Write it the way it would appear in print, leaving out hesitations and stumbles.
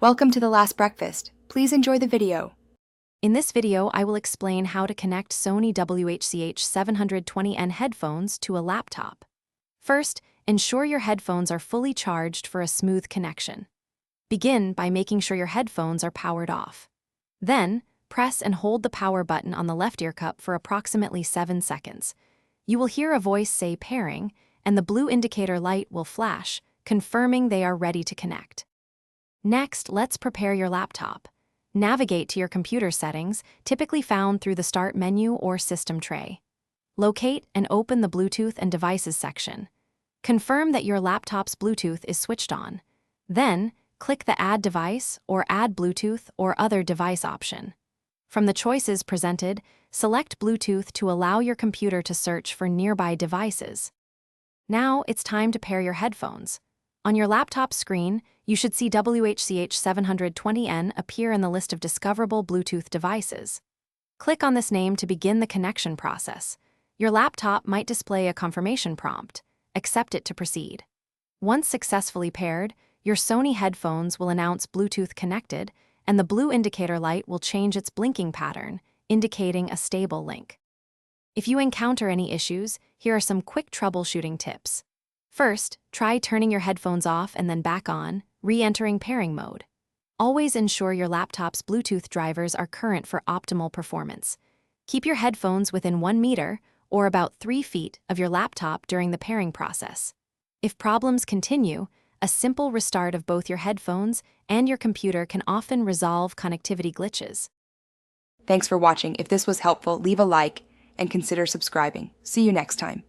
Welcome to The Last Breakfast. Please enjoy the video. In this video, I will explain how to connect Sony WH-CH720N headphones to a laptop. First, ensure your headphones are fully charged for a smooth connection. Begin by making sure your headphones are powered off. Then, press and hold the power button on the left ear cup for approximately 7 seconds. You will hear a voice say pairing, and the blue indicator light will flash, confirming they are ready to connect. Next, let's prepare your laptop. Navigate to your computer settings, typically found through the Start menu or System tray. Locate and open the Bluetooth and Devices section. Confirm that your laptop's Bluetooth is switched on. Then, click the Add Device or Add Bluetooth or Other Device option. From the choices presented, select Bluetooth to allow your computer to search for nearby devices. Now it's time to pair your headphones. On your laptop screen, you should see WH-CH720N appear in the list of discoverable Bluetooth devices. Click on this name to begin the connection process. Your laptop might display a confirmation prompt. Accept it to proceed. Once successfully paired, your Sony headphones will announce Bluetooth connected, and the blue indicator light will change its blinking pattern, indicating a stable link. If you encounter any issues, here are some quick troubleshooting tips. First, try turning your headphones off and then back on, re-entering pairing mode. Always ensure your laptop's Bluetooth drivers are current for optimal performance. Keep your headphones within 1 meter, or about 3 feet, of your laptop during the pairing process. If problems continue, a simple restart of both your headphones and your computer can often resolve connectivity glitches. Thanks for watching. If this was helpful, leave a like and consider subscribing. See you next time.